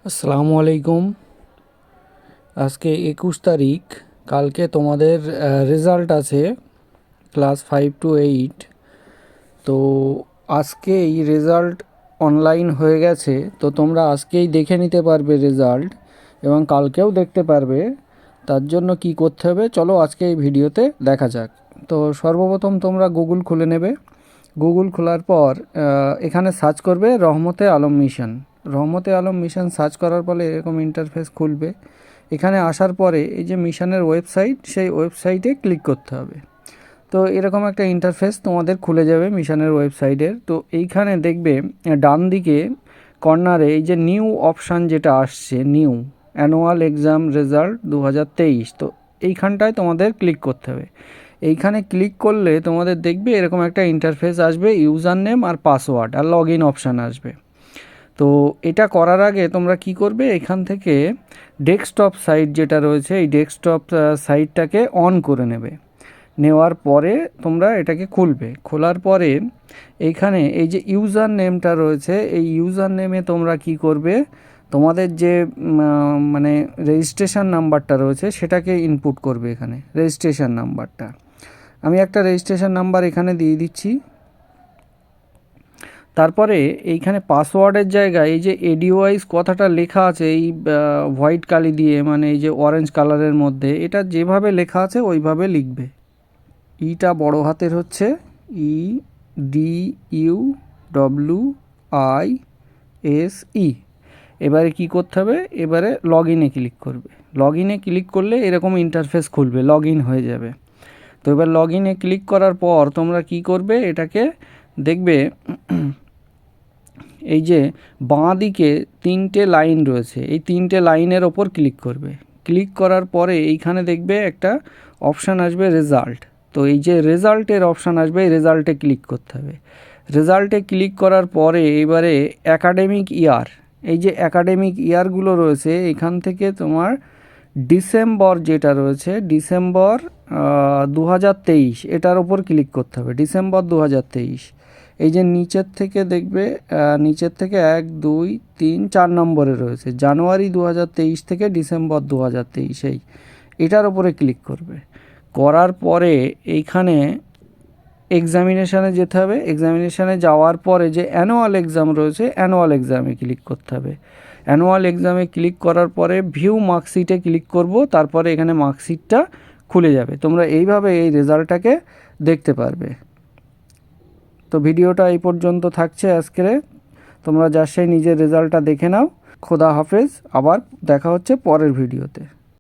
আসসালামু আলাইকুম। আজকে 21 তারিখ। কালকে তোমাদের রেজাল্ট আছে ক্লাস 5 to 8। তো আজকে এই রেজাল্ট অনলাইন হয়ে গেছে, তো তোমরা আজকেই দেখে নিতে পারবে রেজাল্ট এবং কালকেও দেখতে পারবে। তার জন্য কি করতে হবে চলো আজকে এই ভিডিওতে দেখা যাক। তো সর্বপ্রথম তোমরা গুগল খুলে নেবে। গুগল খোলার পর এখানে সার্চ করবে রহমতে আলম মিশন। রহমতে আলম মিশন সার্চ করার পরে এরকম ইন্টারফেস খুলবে। এখানে আসার পরে এই যে মিশনের ওয়েবসাইট, সেই ওয়েবসাইটে ক্লিক করতে হবে। তো এরকম একটা ইন্টারফেস তোমাদের খুলে যাবে মিশনের ওয়েবসাইটের। তো এইখানে দেখবে ডান দিকে কর্নারে এই যে নিউ অপশান যেটা আসছে, নিউ অ্যানুয়াল এক্সাম রেজাল্ট 2023, তো এইখানটায় তোমাদের ক্লিক করতে হবে। এইখানে ক্লিক করলে তোমাদের দেখবে এরকম একটা ইন্টারফেস আসবে, ইউজার নেম আর পাসওয়ার্ড আর লগ ইন অপশান আসবে। তো এটা করার আগে তোমরা কি করবে, এখান থেকে ডেস্কটপ সাইট যেটা রয়েছে এই ডেস্কটপ সাইটটাকে অন করে নেবে। নেওয়ার পরে তোমরা এটাকে খুলবে। খোলার পরে এইখানে এই যে ইউজার নেমটা রয়েছে, এই ইউজার নেমে তোমরা কি করবে, তোমাদের যে মানে রেজিস্ট্রেশন নাম্বারটা রয়েছে সেটাকে ইনপুট করবে। এখানে রেজিস্ট্রেশন নাম্বারটা আমি একটা রেজিস্ট্রেশন নাম্বার এখানে দিয়ে দিচ্ছি। তারপরে এইখানে পাসওয়ার্ডের জায়গায় এই যে এডিওয়াইজ কথাটা লেখা আছে এই হোয়াইট কালি দিয়ে, মানে এই যে অরেঞ্জ কালারের মধ্যে, এটা যেভাবে লেখা আছে ওইভাবে লিখবে। ইটা বড় হাতের হচ্ছে EDUWISE। এবারে কি করতে হবে, এবারে লগ ইনে ক্লিক করবে। লগ ইনে ক্লিক করলে এরকম ইন্টারফেস খুলবে, লগ ইন হয়ে যাবে। তো এবার লগ ইনে ক্লিক করার পর তোমরা কি করবে, এটাকে দেখবে এই যে বাঁ দিকে 3টে লাইন রয়েছে, এই 3টে লাইনের ওপর ক্লিক করবে। ক্লিক করার পরে এইখানে দেখবে একটা অপশান আসবে রেজাল্ট। তো এই যে রেজাল্টের অপশান আসবে, এই রেজাল্টে ক্লিক করতে হবে। রেজাল্টে ক্লিক করার পরে এবারে অ্যাকাডেমিক ইয়ার, এই যে অ্যাকাডেমিক ইয়ারগুলো রয়েছে এখান থেকে তোমার ডিসেম্বর যেটা রয়েছে, ডিসেম্বর 2023, এটার ওপর ক্লিক করতে হবে। ডিসেম্বর 2023 এই যে নিচের থেকে দেখবে, নিচের থেকে 1 2 3 4 নম্বরে রয়েছে জানুয়ারি 2023 থেকে ডিসেম্বর 2023, এটার ওপরে ক্লিক করবে। করার পরে এইখানে এক্সামিনেশানে যেতে হবে। এক্সামিনেশানে যাওয়ার পরে যে অ্যানুয়াল এক্সাম রয়েছে, অ্যানুয়াল এক্সামে ক্লিক করতে হবে। অ্যানুয়াল এক্সামে ক্লিক করার পরে ভিউ মার্কশিটে ক্লিক করব, তারপরে এখানে মার্কশিটটা খুলে যাবে। তোমরা এইভাবে এই রেজাল্টটাকে দেখতে পারবে। তো ভিডিওটা এই পর্যন্ত থাকছে আজকের। তোমরা যার সেই নিজের রেজাল্টটা দেখে নাও। খোদা হাফেজ, আবার দেখা হচ্ছে পরের ভিডিওতে।